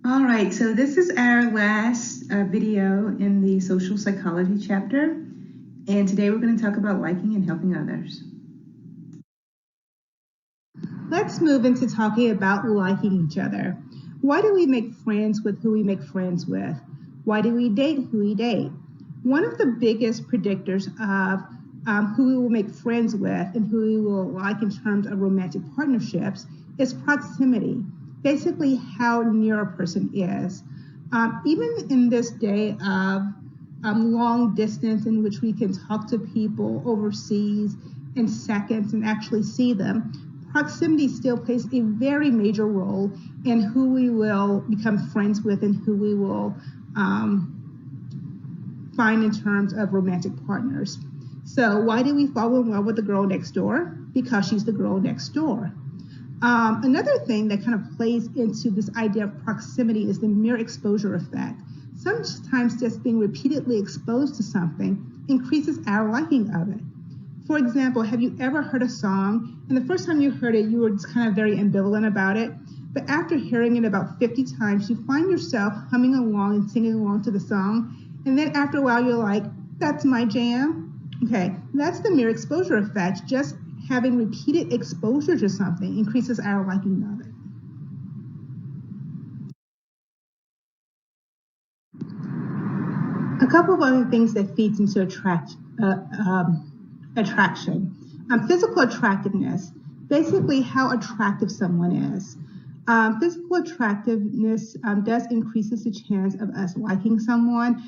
All right, so this is our last video in the social psychology chapter, and today we're going to talk about liking and helping others. Let's move into talking about liking each other. Why do we make friends with who we make friends with? Why do we date who we date? One of the biggest predictors of who we will make friends with and who we will like in terms of romantic partnerships is proximity. Basically how near a person is. Even in this day of long distance in which we can talk to people overseas in seconds and actually see them, proximity still plays a very major role in who we will become friends with and who we will find in terms of romantic partners. So why do we fall in love with the girl next door? Because she's the girl next door. Another thing that kind of plays into this idea of proximity is the mere exposure effect. Sometimes just being repeatedly exposed to something increases our liking of it. For example, have you ever heard a song and the first time you heard it, you were just kind of very ambivalent about it, but after hearing it about 50 times, you find yourself humming along and singing along to the song, and then after a while you're like, that's my jam? Okay, that's the mere exposure effect. Just having repeated exposure to something increases our liking of it. A couple of other things that feeds into attraction. Physical attractiveness, basically how attractive someone is. Physical attractiveness does increases the chance of us liking someone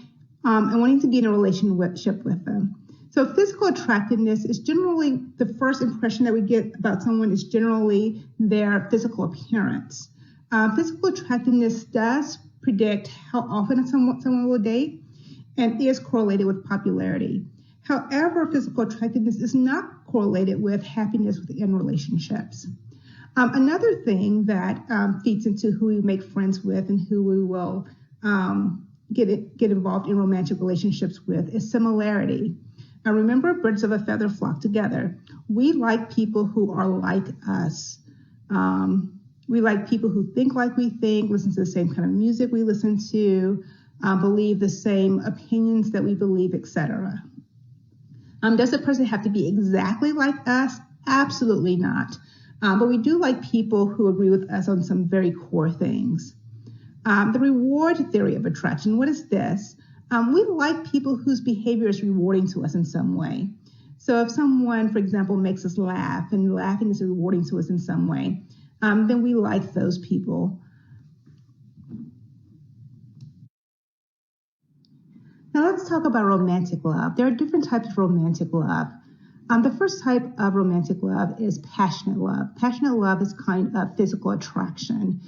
and wanting to be in a relationship with them. So physical attractiveness is generally the first impression that we get about someone is generally their physical appearance. Physical attractiveness does predict how often someone will date and is correlated with popularity. However, physical attractiveness is not correlated with happiness within relationships. Another thing that feeds into who we make friends with and who we will get involved in romantic relationships with is similarity. Now remember, birds of a feather flock together. We like people who are like us. We like people who think like we think, listen to the same kind of music we listen to, believe the same opinions that we believe, etc. Does a person have to be exactly like us? Absolutely not. But we do like people who agree with us on some very core things. The reward theory of attraction, what is this? We like people whose behavior is rewarding to us in some way. So if someone, for example, makes us laugh and laughing is rewarding to us in some way, then we like those people. Now let's talk about romantic love. There are different types of romantic love. The first type of romantic love is passionate love. Passionate love is kind of physical attraction.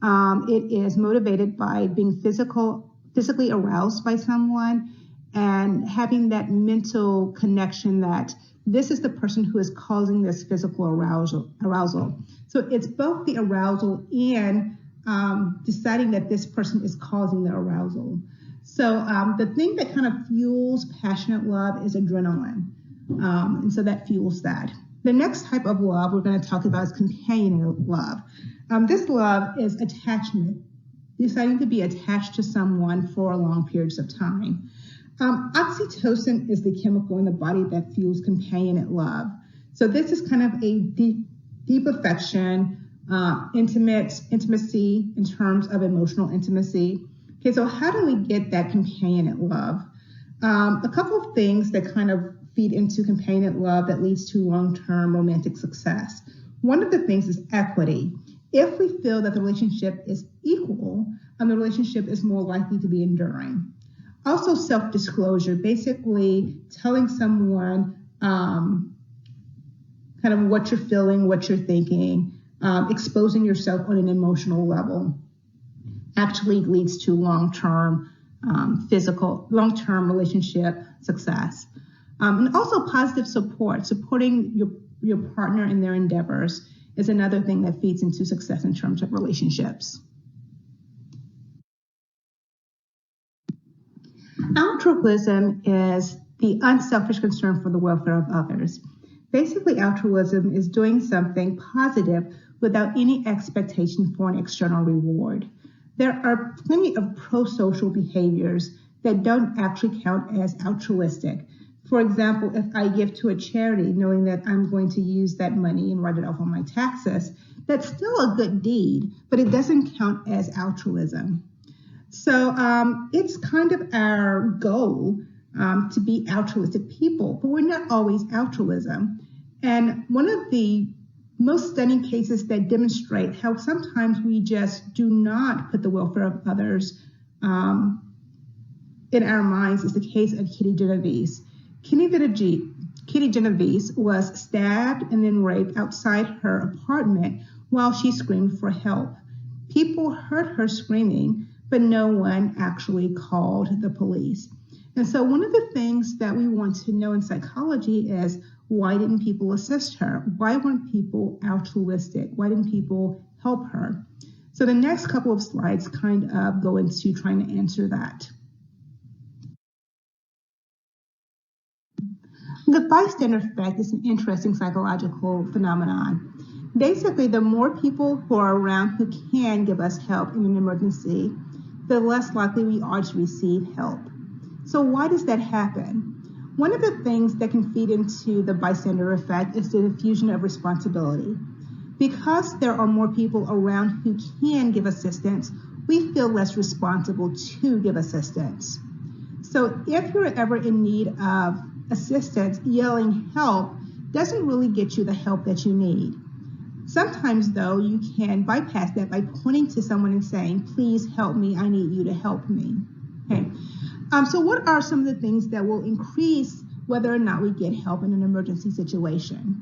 It is motivated by being physically aroused by someone and having that mental connection that this is the person who is causing this physical arousal. So it's both the arousal and deciding that this person is causing the arousal. So the thing that kind of fuels passionate love is adrenaline. And so that fuels that. The next type of love we're going to talk about is companion love. This love is attachment, deciding to be attached to someone for long periods of time. Oxytocin is the chemical in the body that fuels companionate love. So this is kind of a deep affection, intimacy in terms of emotional intimacy. Okay, so how do we get that companionate love? A couple of things that kind of feed into companionate love that leads to long-term romantic success. One of the things is equity. If we feel that the relationship is equal, the relationship is more likely to be enduring. Also self-disclosure, basically telling someone kind of what you're feeling, what you're thinking, exposing yourself on an emotional level actually leads to long-term relationship success. And also positive support, supporting your partner in their endeavors is another thing that feeds into success in terms of relationships. Altruism is the unselfish concern for the welfare of others. Basically, altruism is doing something positive without any expectation for an external reward. There are plenty of prosocial behaviors that don't actually count as altruistic. For example, if I give to a charity knowing that I'm going to use that money and write it off on my taxes, that's still a good deed, but it doesn't count as altruism. So it's kind of our goal to be altruistic people, but we're not always altruism. And one of the most stunning cases that demonstrate how sometimes we just do not put the welfare of others in our minds is the case of Kitty Genovese. Kitty Genovese was stabbed and then raped outside her apartment while she screamed for help. People heard her screaming, but no one actually called the police. And so one of the things that we want to know in psychology is, why didn't people assist her? Why weren't people altruistic? Why didn't people help her? So the next couple of slides kind of go into trying to answer that. The bystander effect is an interesting psychological phenomenon. Basically, the more people who are around who can give us help in an emergency, the less likely we are to receive help. So why does that happen? One of the things that can feed into the bystander effect is the diffusion of responsibility. Because there are more people around who can give assistance, we feel less responsible to give assistance. So if you're ever in need of assistance, yelling help doesn't really get you the help that you need. Sometimes, though, you can bypass that by pointing to someone and saying, please help me, I need you to help me. Okay. So what are some of the things that will increase whether or not we get help in an emergency situation?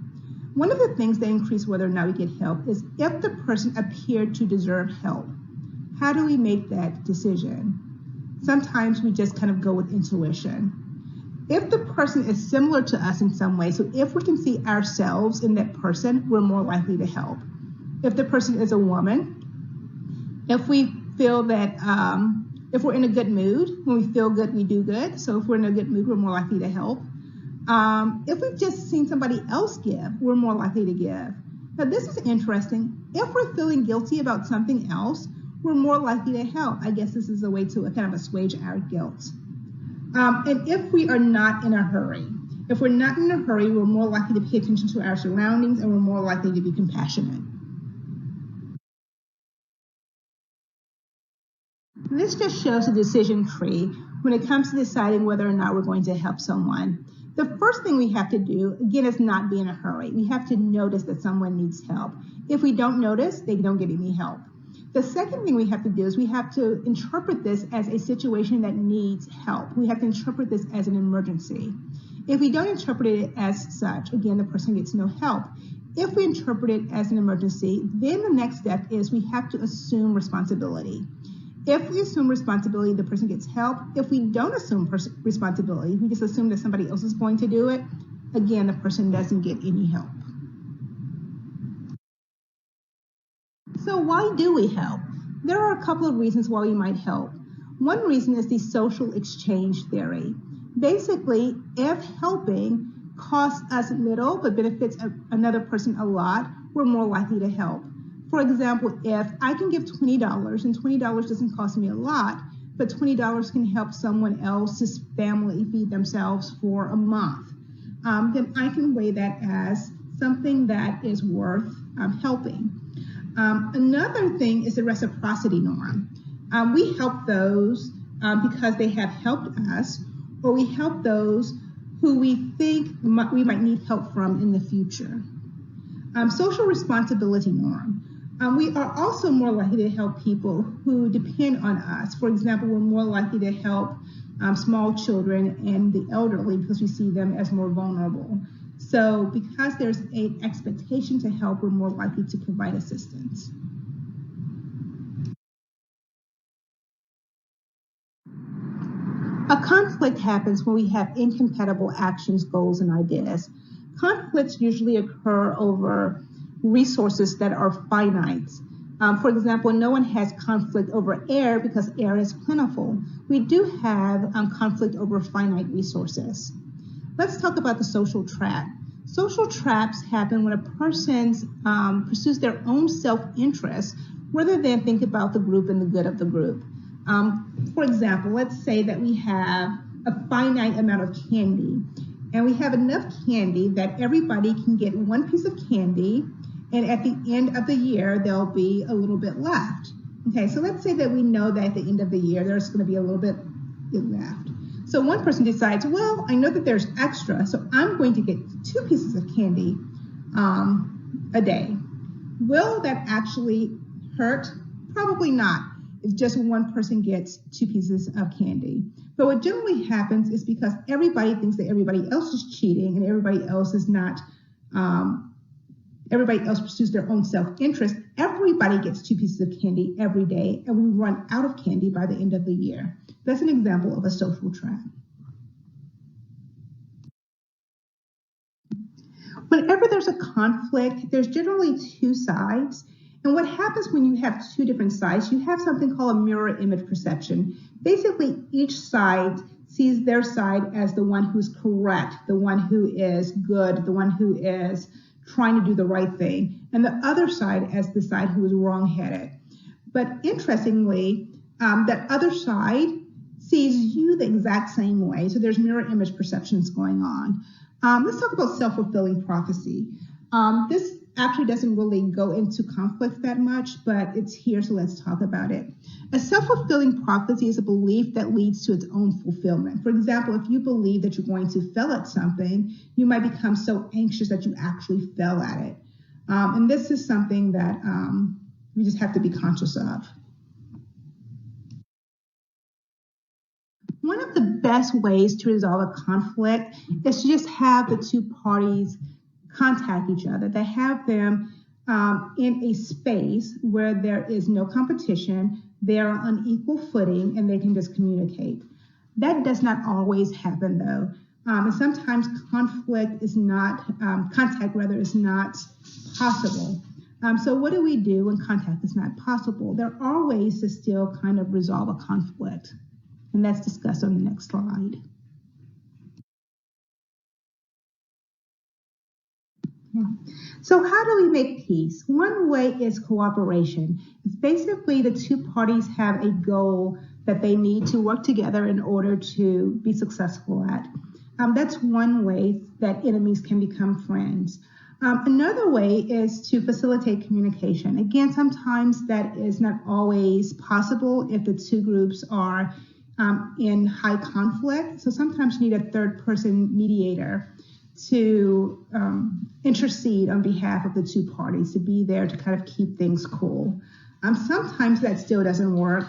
One of the things that increase whether or not we get help is if the person appeared to deserve help. How do we make that decision? Sometimes we just kind of go with intuition. If the person is similar to us in some way, so if we can see ourselves in that person, we're more likely to help. If the person is a woman, if we feel that, if we're in a good mood, when we feel good, we do good. So if we're in a good mood, we're more likely to help. If we've just seen somebody else give, we're more likely to give. Now this is interesting. If we're feeling guilty about something else, we're more likely to help. I guess this is a way to kind of assuage our guilt. And if we are not in a hurry, if we're not in a hurry, we're more likely to pay attention to our surroundings and we're more likely to be compassionate. This just shows a decision tree when it comes to deciding whether or not we're going to help someone. The first thing we have to do, again, is not be in a hurry. We have to notice that someone needs help. If we don't notice, they don't get any help. The second thing we have to do is we have to interpret this as a situation that needs help. We have to interpret this as an emergency. If we don't interpret it as such, again, the person gets no help. If we interpret it as an emergency, then the next step is we have to assume responsibility. If we assume responsibility, the person gets help. If we don't assume responsibility, we just assume that somebody else is going to do it, again, the person doesn't get any help. So why do we help? There are a couple of reasons why we might help. One reason is the social exchange theory. Basically, if helping costs us little but benefits another person a lot, we're more likely to help. For example, if I can give $20 and $20 doesn't cost me a lot, but $20 can help someone else's family feed themselves for a month, then I can weigh that as something that is worth helping. Another thing is the reciprocity norm. We help those because they have helped us, or we help those who we think we might need help from in the future. Social responsibility norm. We are also more likely to help people who depend on us. For example, we're more likely to help small children and the elderly because we see them as more vulnerable. So because there's an expectation to help, we're more likely to provide assistance. A conflict happens when we have incompatible actions, goals, and ideas. Conflicts usually occur over resources that are finite. For example, no one has conflict over air because air is plentiful. We do have conflict over finite resources. Let's talk about the social trap. Social traps happen when a person pursues their own self-interest rather than think about the group and the good of the group. For example, let's say that we have a finite amount of candy, and we have enough candy that everybody can get one piece of candy, and at the end of the year, there'll be a little bit left. Okay, so let's say that we know that at the end of the year, there's going to be a little bit left. So one person decides, well, I know that there's extra, so I'm going to get 2 pieces of candy a day. Will that actually hurt? Probably not, if just one person gets 2 pieces of candy. But what generally happens is because everybody thinks that everybody else is cheating and everybody else is not, everybody else pursues their own self-interest, everybody gets 2 pieces of candy every day, and we run out of candy by the end of the year. That's an example of a social trap. Whenever there's a conflict, there's generally 2 sides. And what happens when you have 2 different sides, you have something called a mirror image perception. Basically, each side sees their side as the one who's correct, the one who is good, the one who is trying to do the right thing, and the other side as the side who is wrong-headed. But interestingly, that other side sees you the exact same way. So there's mirror image perceptions going on. Let's talk about self-fulfilling prophecy. This actually doesn't really go into conflict that much, but it's here, so let's talk about it. A self-fulfilling prophecy is a belief that leads to its own fulfillment. For example, if you believe that you're going to fail at something, you might become so anxious that you actually fail at it. And this is something that we just have to be conscious of. One of the best ways to resolve a conflict is to just have the 2 parties contact each other. They have them in a space where there is no competition, they are on equal footing, and they can just communicate. That does not always happen, though. And sometimes contact is not possible. So what do we do when contact is not possible? There are ways to still kind of resolve a conflict, and that's discussed on the next slide. So how do we make peace? One way is cooperation. It's basically the 2 parties have a goal that they need to work together in order to be successful at. That's one way that enemies can become friends. Another way is to facilitate communication. Again, sometimes that is not always possible if the 2 groups are in high conflict. So sometimes you need a 3rd person mediator to intercede on behalf of the 2 parties, to be there to kind of keep things cool. Sometimes that still doesn't work.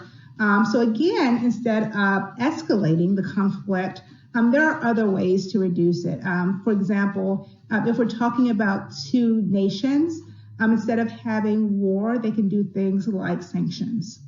So again, instead of escalating the conflict, there are other ways to reduce it. For example, if we're talking about 2 nations, instead of having war, they can do things like sanctions.